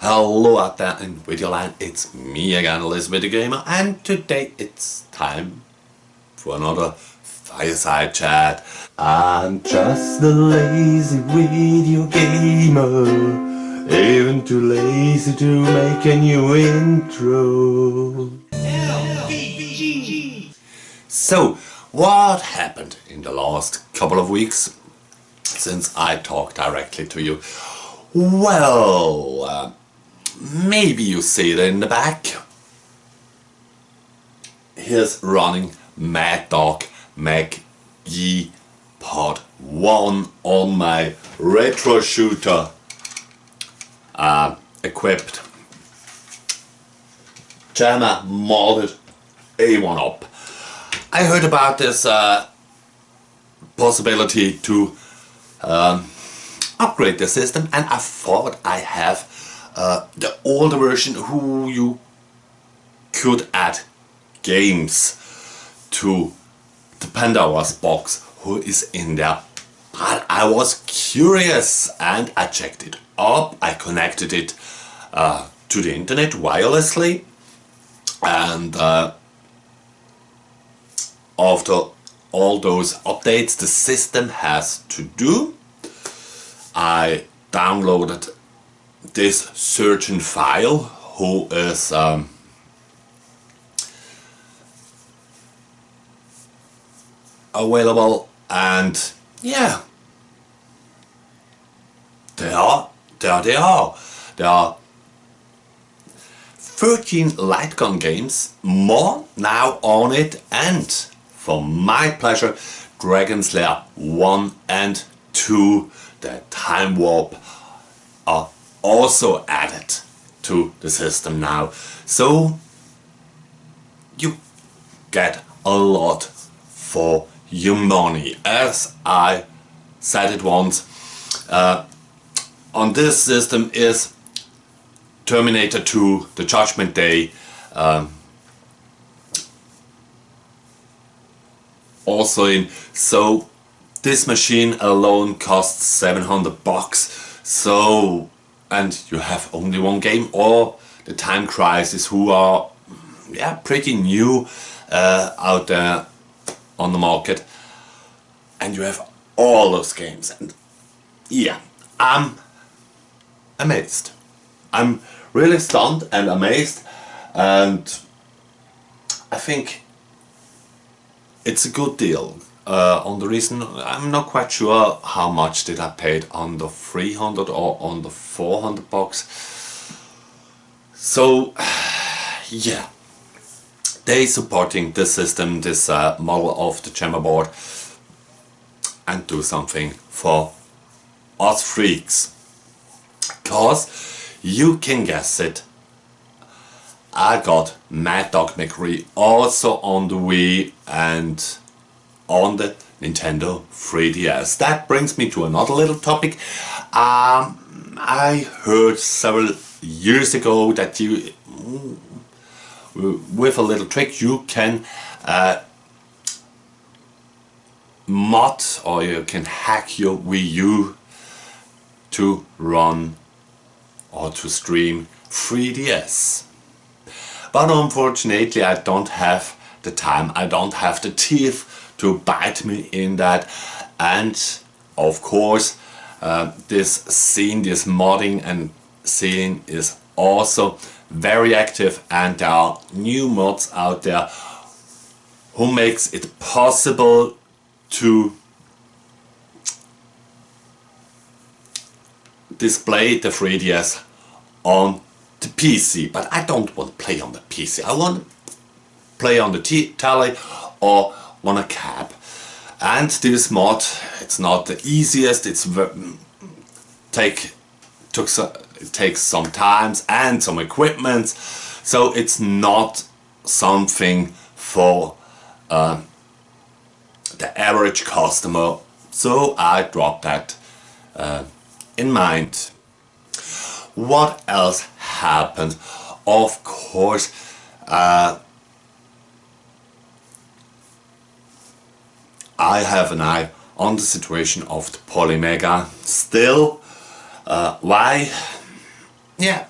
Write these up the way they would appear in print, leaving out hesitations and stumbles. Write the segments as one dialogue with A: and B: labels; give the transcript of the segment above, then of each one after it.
A: Hello out there in Videoland, it's me again, videogamer, and today it's time for another Fireside Chat. I'm just a lazy video gamer, even too lazy to make a new intro. So, what happened in the last couple of weeks since I talked directly to you? Well, maybe you see it in the back. Here's running Mad Dog McGee Pod 1 on my retro shooter equipped jammer modded A1 up. I heard about this possibility to upgrade the system, and I thought I have the older version who you could add games to the Pandora's box who is in there. But I was curious and I checked it up. I connected it to the internet wirelessly, and after all those updates the system has to do, I downloaded this certain file who is available, and yeah, they are 13 light gun games more now on it, and for my pleasure Dragon's Lair 1 and 2, the Time Warp, are also added to the system now, so you get a lot for your money. As I said it once, on this system is Terminator 2, The Judgment Day, also in, so this machine alone costs $700. So, and you have only one game, or the Time Crisis, who are pretty new out there on the market, and you have all those games, and yeah, I'm amazed. I'm really stunned and amazed, and I think it's a good deal. On the reason, I'm not quite sure how much did I paid on the 300 or on the 400 bucks. So yeah, they supporting this system, this model of the jammer board, and do something for us freaks. Cause you can guess it, I got Mad Dog McGee also on the Wii and on the Nintendo 3DS. That brings me to another little topic. I heard several years ago that you, with a little trick, you can mod, or you can hack your Wii U to run or to stream 3DS. But unfortunately I don't have the time, I don't have the teeth to bite me in that, and of course this scene, this modding and scene is also very active, and there are new mods out there who makes it possible to display the 3DS on the PC. But I don't want to play on the PC, I want to play on the telly or on a cab. And this mod, it's not the easiest, it takes some time and some equipment, so it's not something for the average customer, so I dropped that in mind. What else happened? Of course, I have an eye on the situation of the polymega still. Why? Yeah,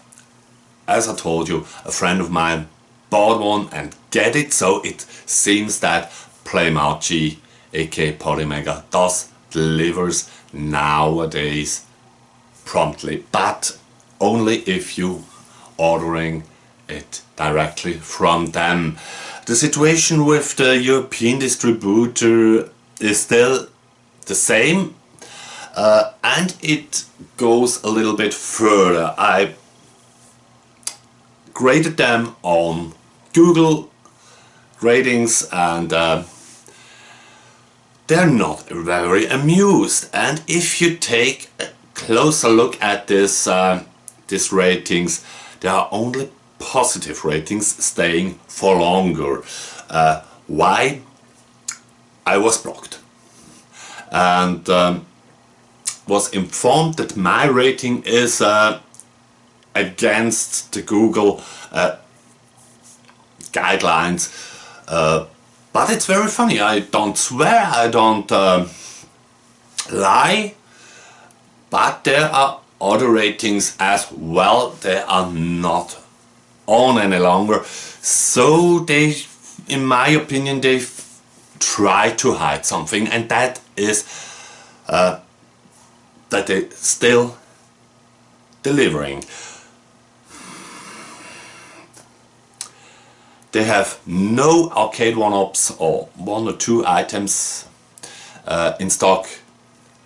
A: as I told you, a friend of mine bought one and get it, so it seems that Playmachi, aka Polymega, does delivers nowadays promptly, but only if you ordering it directly from them. The situation with the European distributor is still the same, and it goes a little bit further. I graded them on Google ratings, and they're not very amused. And if you take a closer look at this ratings, there are only positive ratings staying for longer. Why? I was blocked and was informed that my rating is against the Google guidelines, but it's very funny. I don't swear, I don't lie, but there are other ratings as well. They are not on any longer, so they, in my opinion, they try to hide something, and that is that they still delivering. They have no arcade one-ups or one or two items in stock,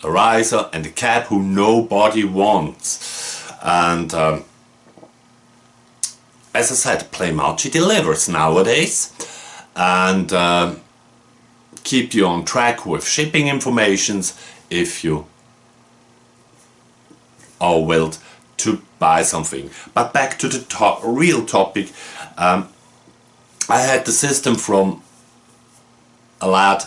A: a riser and a cap who nobody wants. And as I said, Playmachi delivers nowadays, and keep you on track with shipping informations if you are willed to buy something. But back to the real topic. I had the system from a lad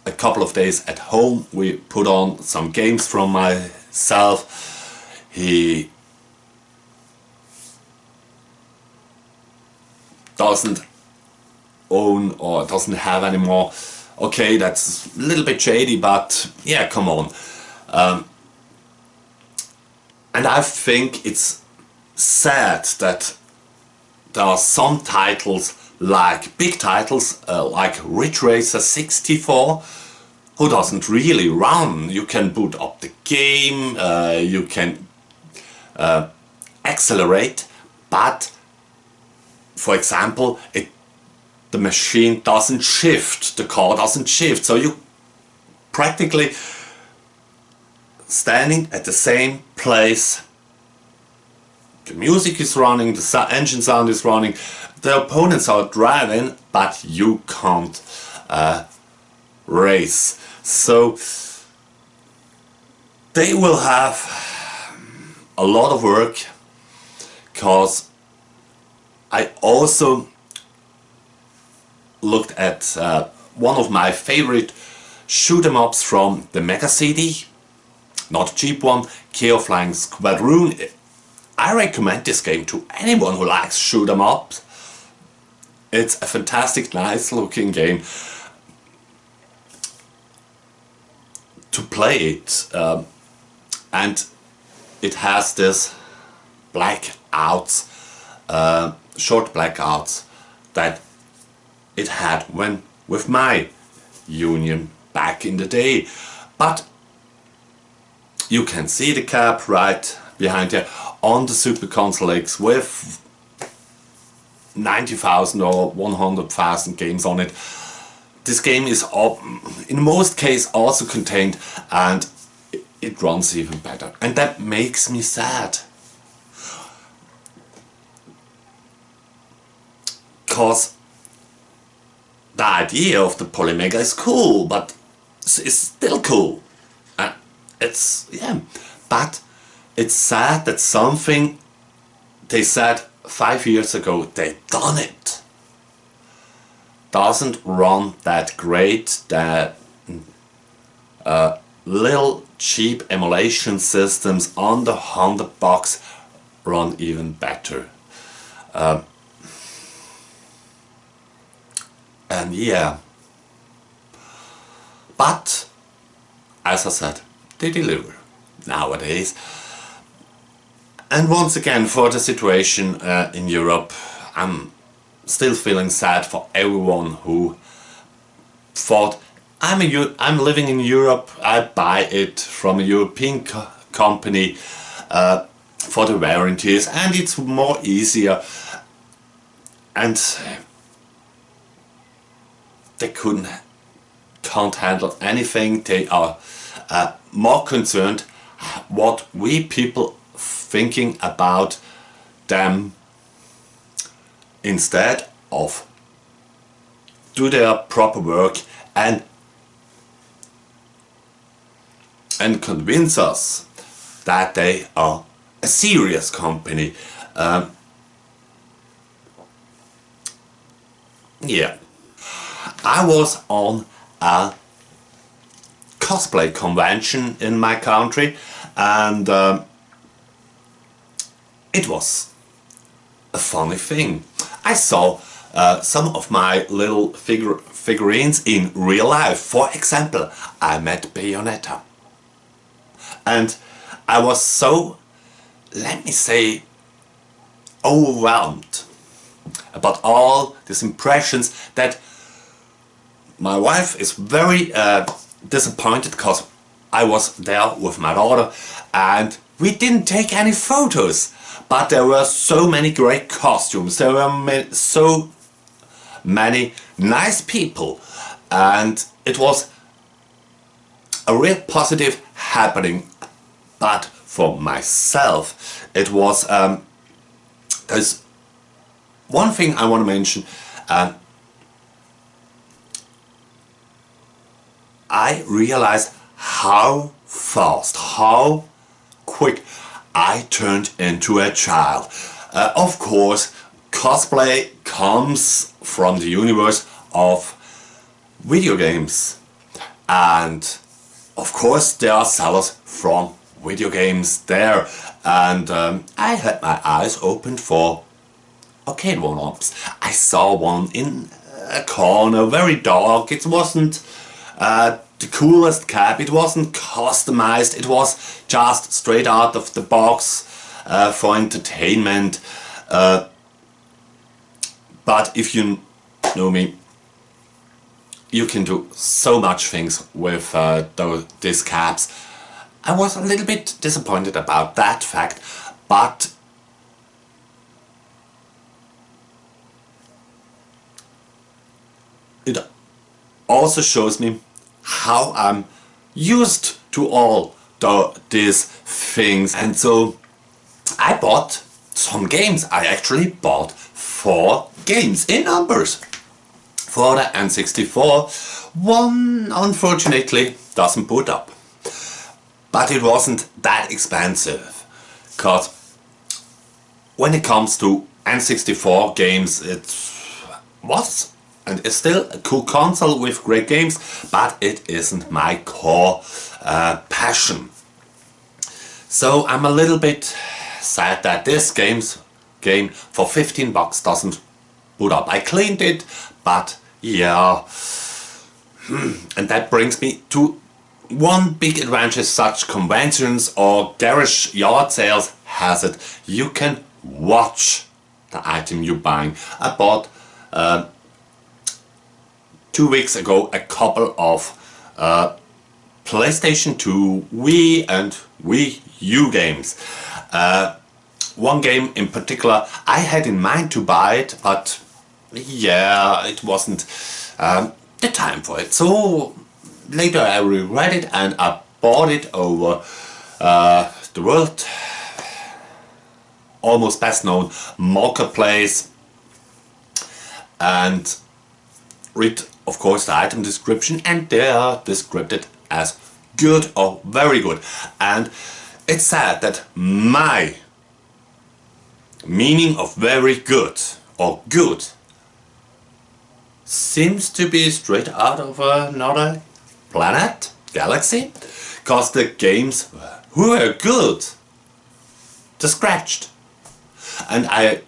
A: a couple of days at home. We put on some games from myself. He doesn't own or doesn't have anymore. Okay, that's a little bit shady, but yeah, come on. And I think it's sad that there are some titles, like big titles, like Ridge Racer 64, who doesn't really run. You can boot up the game, you can accelerate, but for example, the machine doesn't shift, the car doesn't shift, so you practically standing at the same place. The music is running, the engine sound is running, the opponents are driving, but you can't race. So they will have a lot of work, because I also looked at one of my favorite shoot 'em ups from the Mega CD, not a cheap one, Chaos Flying Squadron. I recommend this game to anyone who likes shoot 'em ups. It's a fantastic, nice looking game. To play it, and it has this blackouts, short blackouts that it had when with my Union back in the day. But you can see the cap right behind here on the Super Console X with 90,000 or 100,000 games on it. This game is in most cases also contained, and it runs even better, and that makes me sad, because the idea of the polymega is cool, but it's still cool. It's, yeah, but it's sad that something they said 5 years ago they done it doesn't run that great. That little cheap emulation systems on the 100 bucks run even better. And yeah, but as I said, they deliver nowadays. And once again, for the situation in Europe, I'm still feeling sad for everyone who thought I'm living in Europe, I buy it from a European company for the warranties, and it's more easier. And they can't handle anything. They are more concerned what we people thinking about them instead of do their proper work and convince us that they are a serious company. Yeah, I was on a cosplay convention in my country, and it was a funny thing. I saw some of my little figurines in real life. For example, I met Bayonetta. And I was so, let me say, overwhelmed about all these impressions that my wife is very disappointed, because I was there with my daughter and we didn't take any photos. But there were so many great costumes, there were so many nice people, and it was a real positive happening. But for myself, it was, there's one thing I want to mention. I realized how fast, how quick I turned into a child. Of course, cosplay comes from the universe of video games, and of course there are sellers from video games there, and I had my eyes opened for arcade one-ups. I saw one in a corner, very dark. It wasn't the coolest cap, it wasn't customized, it was just straight out of the box for entertainment. But if you know me, you can do so much things with these caps. I was a little bit disappointed about that fact, but it also shows me how I'm used to all these things. And so I bought some games. I actually bought 4 games in numbers for the N64. One unfortunately doesn't boot up, but it wasn't that expensive, because when it comes to N64 games, it was and it's still a cool console with great games, but it isn't my core passion. So I'm a little bit sad that this game for 15 bucks doesn't boot up. I cleaned it, but yeah. And that brings me to one big advantage such conventions or garage yard sales has it. You can watch the item you're buying. I bought 2 weeks ago a couple of PlayStation 2, Wii and Wii U games. One game in particular I had in mind to buy it, but yeah, it wasn't the time for it. So later I regret it and I bought it over the world almost best known marketplace, and read of course the item description, and they are described as good or very good. And it's sad that my meaning of very good or good seems to be straight out of another planet, galaxy, because the games were good, just scratched, and I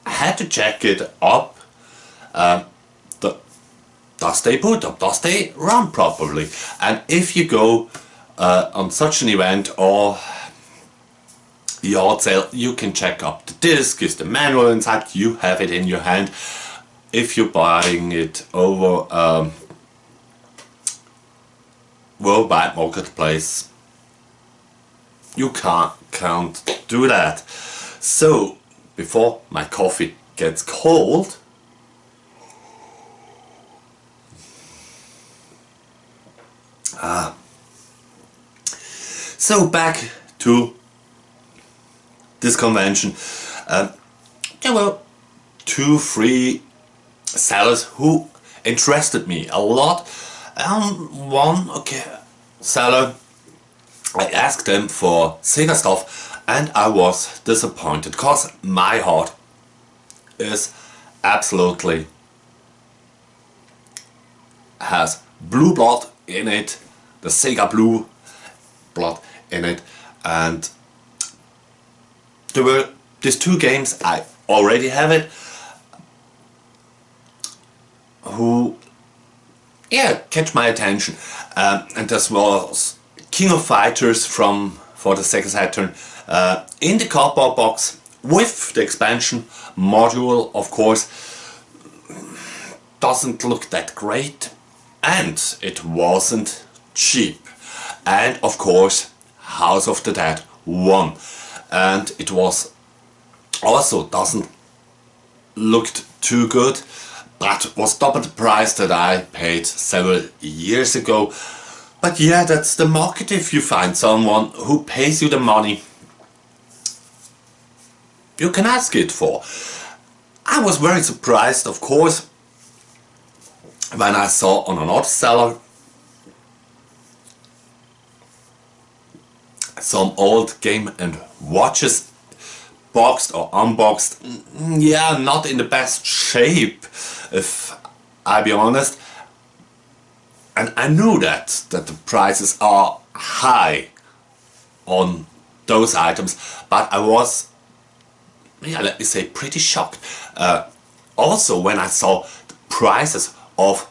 A: had to check it up. Does they boot up? Does they run properly? And if you go on such an event, or yard sale, you can check up the disc, is the manual inside, you have it in your hand. If you're buying it over worldwide marketplace, you can't do that. So before my coffee gets cold, so back to this convention. There were 2-3 sellers who interested me a lot. One seller, I asked them for Sega stuff and I was disappointed because my heart is absolutely has blue blood in it, the Sega blue blood in it, and there were these 2 games, I already have it, who catch my attention, and this was King of Fighters for the Sega Saturn in the cardboard box with the expansion module. Of course, doesn't look that great and it wasn't cheap, and of course House of the Dead 1, and it was also doesn't looked too good, but was double the price that I paid several years ago. But yeah, that's the market. If you find someone who pays you the money, you can ask it for. I was very surprised, of course, when I saw on another seller some old Game and Watches, boxed or unboxed. Yeah, not in the best shape, if I be honest. And I knew that the prices are high on those items, but I was, let me say, pretty shocked. Also when I saw the prices of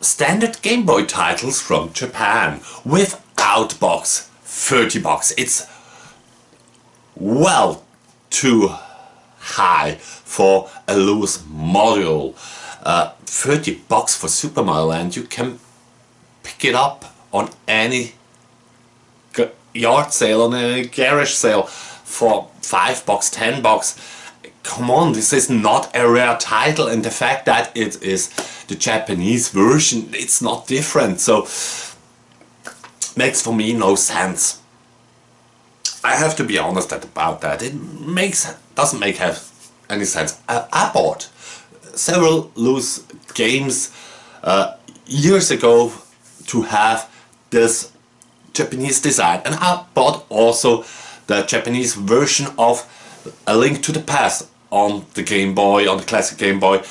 A: standard Game Boy titles from Japan without box, 30 bucks. It's well too high for a loose module. 30 bucks for Super Mario Land, you can pick it up on any yard sale, on a garage sale for 5 bucks, 10 bucks. Come on, this is not a rare title, and the fact that it is the Japanese version, it's not different, so makes for me no sense. I have to be honest about that. It doesn't make any sense. I bought several loose games years ago to have this Japanese design, and I bought also the Japanese version of A Link to the Past on the Game Boy, on the classic Game Boy.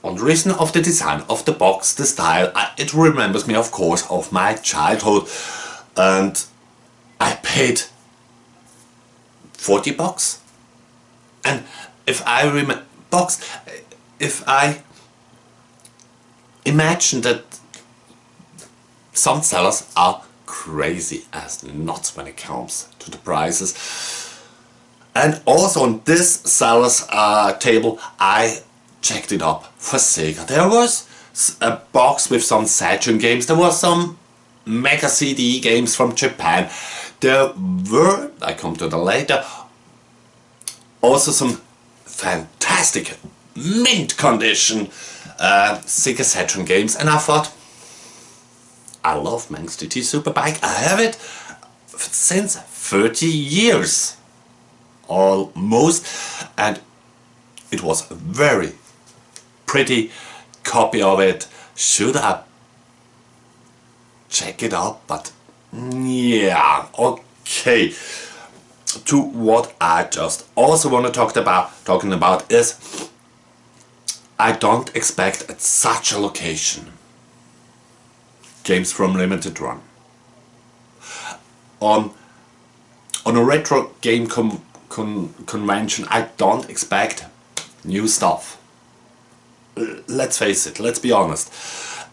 A: On the reason of the design of the box, the style, it remembers me, of course, of my childhood, and I paid 40 bucks. And if I remember box, if I imagine that some sellers are crazy as nuts when it comes to the prices. And also on this seller's table, I checked it up for Sega. There was a box with some Saturn games, there was some Mega CD games from Japan, there were, I come to that later, also some fantastic mint condition Sega Saturn games, and I thought, I love Manx TT Superbike, I have it since 30 years almost, and it was a very pretty copy of it. Should I check it out? But yeah, okay. To what I just also want to talking about is, I don't expect at such a location games from limited run. On a retro game convention, I don't expect new stuff. Let's face it, let's be honest.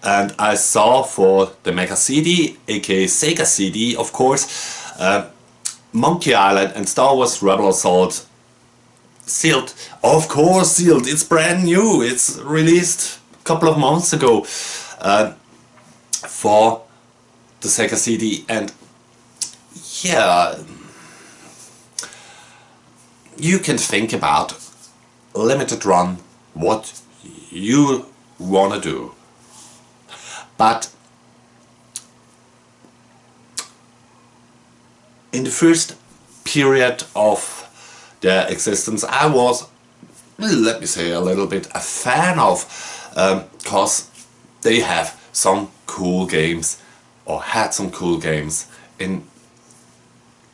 A: And I saw for the Mega CD, aka Sega CD, of course, Monkey Island and Star Wars Rebel Assault sealed. Of course sealed, it's brand new, it's released a couple of months ago for the Sega CD. And yeah, you can think about limited run what you wanna do, but in the first period of their existence I was, let me say, a little bit a fan of, because they have some cool games, or had some cool games in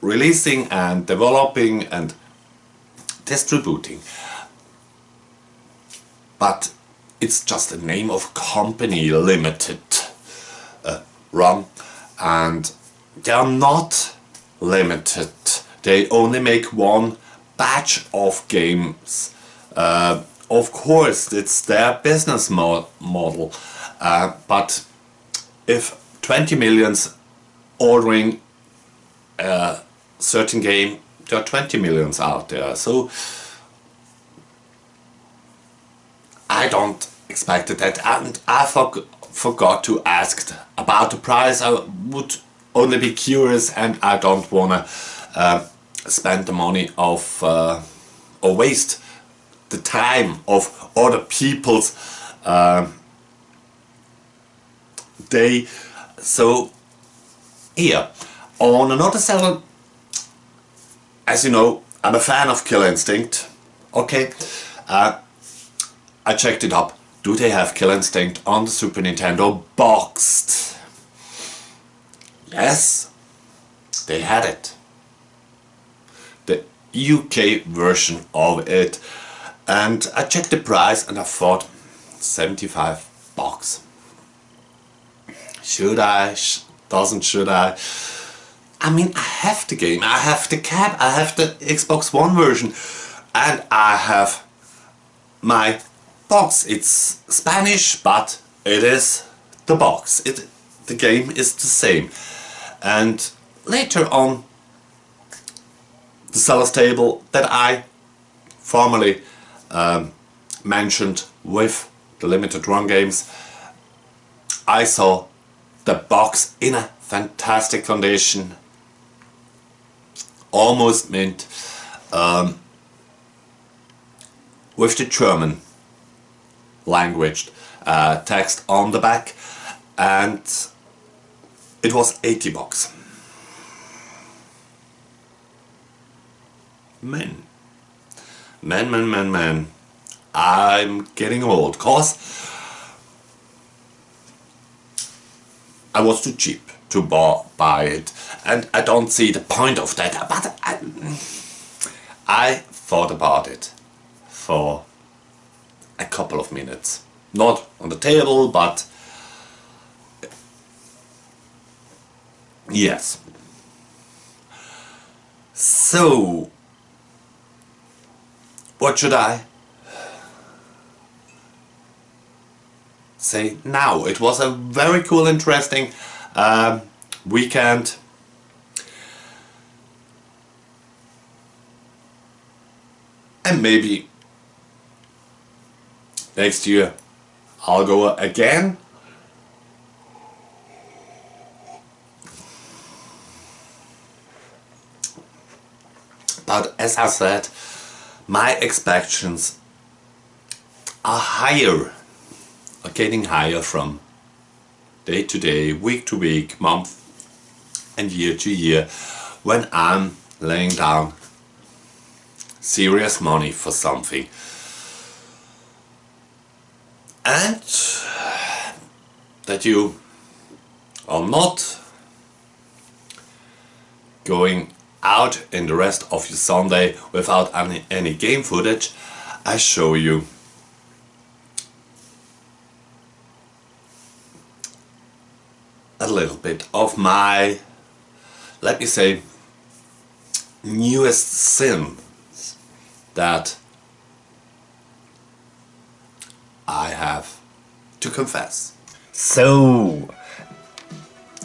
A: releasing and developing and distributing. But it's just a name of company, limited run, and they are not limited. They only make one batch of games. Of course, it's their business model, but if 20 millions ordering a certain game, there are 20 millions out there. So I don't expect that, and I forgot to ask about the price. I would only be curious, and I don't wanna spend the money of or waste the time of other people's day. So here on another seller, as you know, I'm a fan of Killer Instinct. Okay, I checked it up. Do they have Killer Instinct on the Super Nintendo boxed? Yes, they had it. The UK version of it. And I checked the price and I thought, 75 bucks. Should I? Should I? I mean, I have the game, I have the cab, I have the Xbox One version, and I have my box. It's Spanish, but it is the box. The game is the same. And later on the seller's table that I formerly mentioned with the limited run games, I saw the box in a fantastic condition, almost mint, with the German language text on the back, and it was 80 bucks. Man, I'm getting old, cause I was too cheap to buy it, and I don't see the point of that. But I thought about it for a couple of minutes, not on the table, but yes. So what should I say now? It was a very cool, interesting weekend. And maybe next year I'll go again. But as I said, my expectations are higher, are getting higher from day to day, week to week, month and year to year, when I'm laying down serious money for something. And that you are not going out in the rest of your Sunday without any game footage, I show you a little bit of my, let me say, newest sin that I have to confess. So,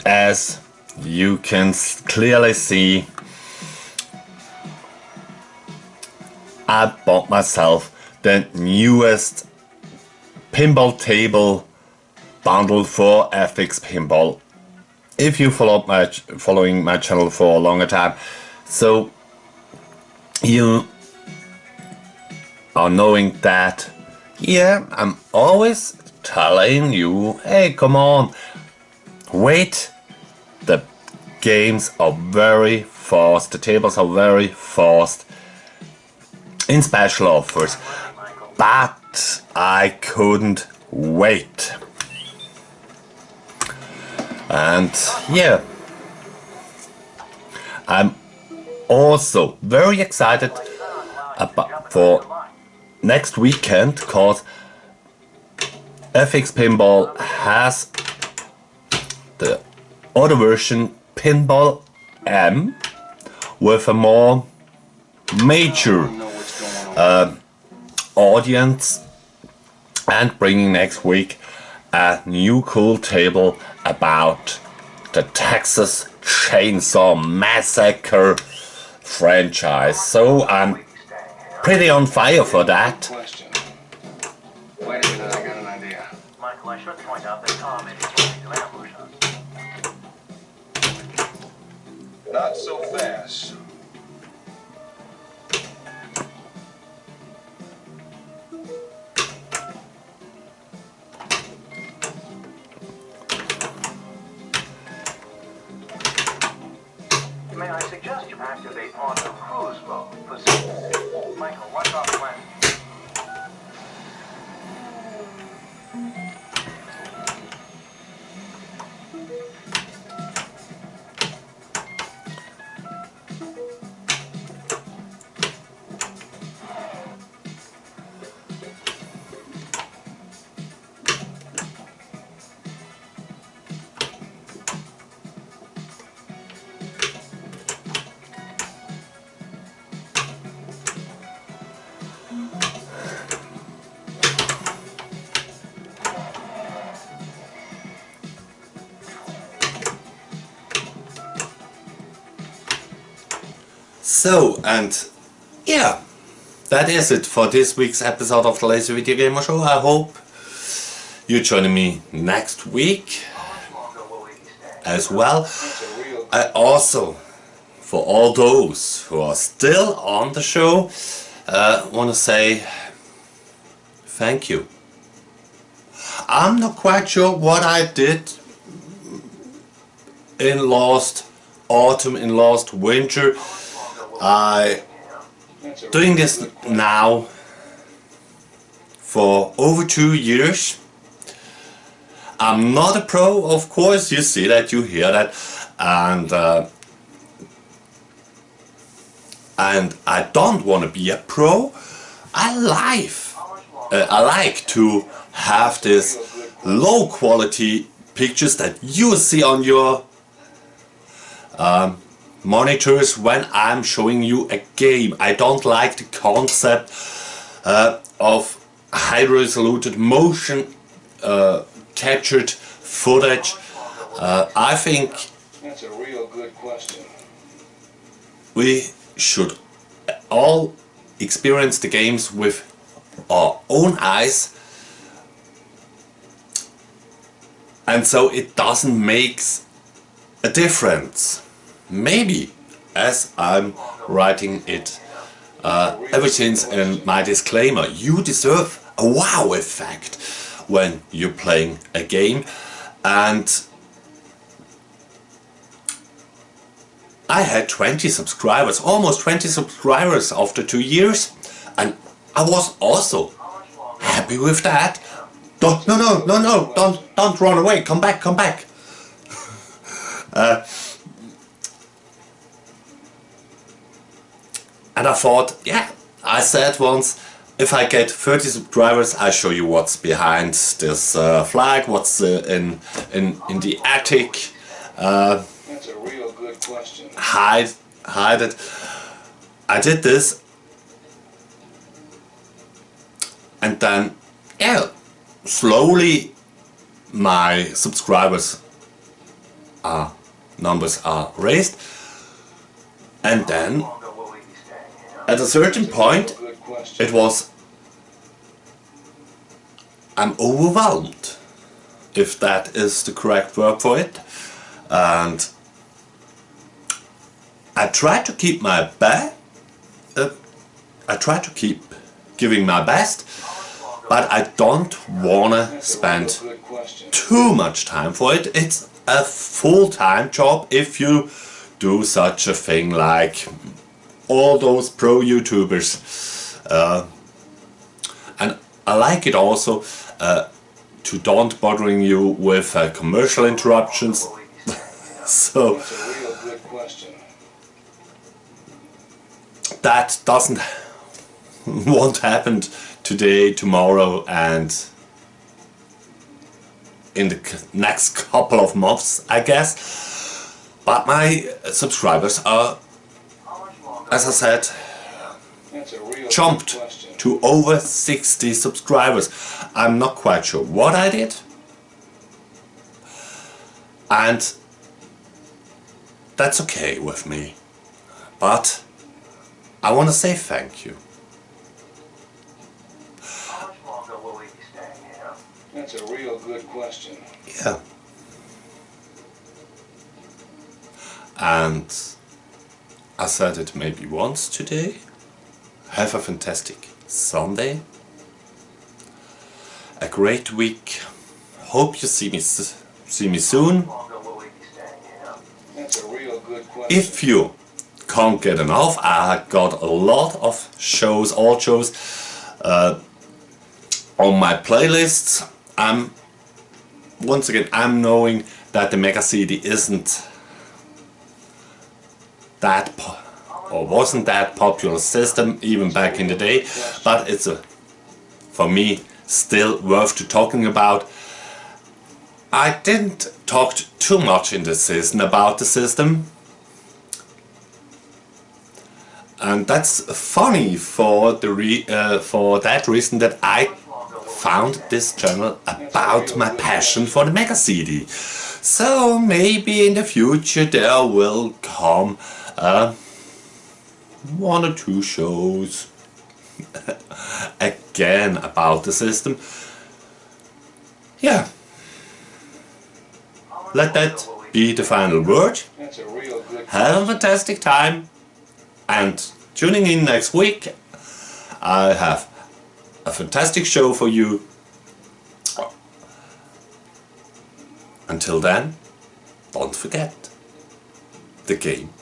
A: as you can clearly see, I bought myself the newest pinball table bundle for FX Pinball. If you following my channel for a longer time, so you are knowing that, yeah, I'm always telling you, hey, come on, wait, the games are very fast, the tables are very fast in special offers, but I couldn't wait. And yeah, I'm also very excited for next weekend, because FX Pinball has the other version, Pinball M, with a more major audience, and bringing next week a new cool table about the Texas Chainsaw Massacre franchise. So I'm pretty on fire for that.
B: Wait a minute, I got an idea. Michael, I should point out that Tom is trying to ambush us. Not so fast. May I suggest you activate auto cruise mode position? Michael, watch off plan.
A: So, and yeah, that is it for this week's episode of the Lazy Video Gamer Show. I hope you're joining me next week as well. I also, for all those who are still on the show, want to say thank you. I'm not quite sure what I did in last autumn, in last winter. I doing this now for over 2 years. I'm not a pro, of course, you see that, you hear that, and I don't want to be a pro. I like to have this low quality pictures that you see on your monitors when I'm showing you a game. I don't like the concept of high resolution motion captured footage. I think
B: that's a real good question.
A: We should all experience the games with our own eyes, and so it doesn't make a difference. Maybe, as I'm writing it ever since in my disclaimer, you deserve a wow effect when you're playing a game. And I had 20 subscribers, almost 20 subscribers after 2 years, and I was also happy with that. Don't run away, come back. And I thought, yeah, I said once, if I get 30 subscribers, I show you what's behind this flag, what's in the attic.
B: That's a real good question.
A: Hide it. I did this, and then, yeah, slowly my subscribers numbers are raised, and then at a certain point it was, I'm overwhelmed, if that is the correct word for it, and I try to keep my I try to keep giving my best, but I don't wanna spend too much time for it. It's a full-time job if you do such a thing like all those pro YouTubers, and I like it also to don't bothering you with commercial interruptions. So that won't happen today, tomorrow, and in the next couple of months, I guess. But my subscribers are, as I said, jumped to over 60 subscribers. I'm not quite sure what I did, and that's okay with me, but I want to say thank you.
B: How much longer will we be staying here?
C: That's a real good question.
A: Yeah. And I said it maybe once today. Have a fantastic Sunday. A great week. Hope you see me soon.
B: How much longer will we be staying here?
C: That's a real good question.
A: If you can't get enough, I got a lot of shows, old shows, on my playlists. Once again, I'm knowing that the Mega CD isn't that or wasn't that popular system even back in the day, but it's for me still worth to talking about. I didn't talk too much in this season about the system, and that's funny for that reason that I found this channel about my passion for the Mega CD. So maybe in the future there will come 1 or 2 shows again about the system. Yeah, let that be the final word.
C: That's a real good
A: Have a fantastic time, and tuning in next week. I have a fantastic show for you. Until then, don't forget, the game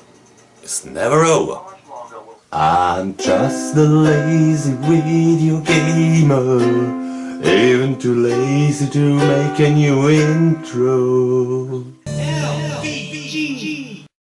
A: is never over. I'm just a lazy video gamer, even too lazy to make a new intro.
D: LVG.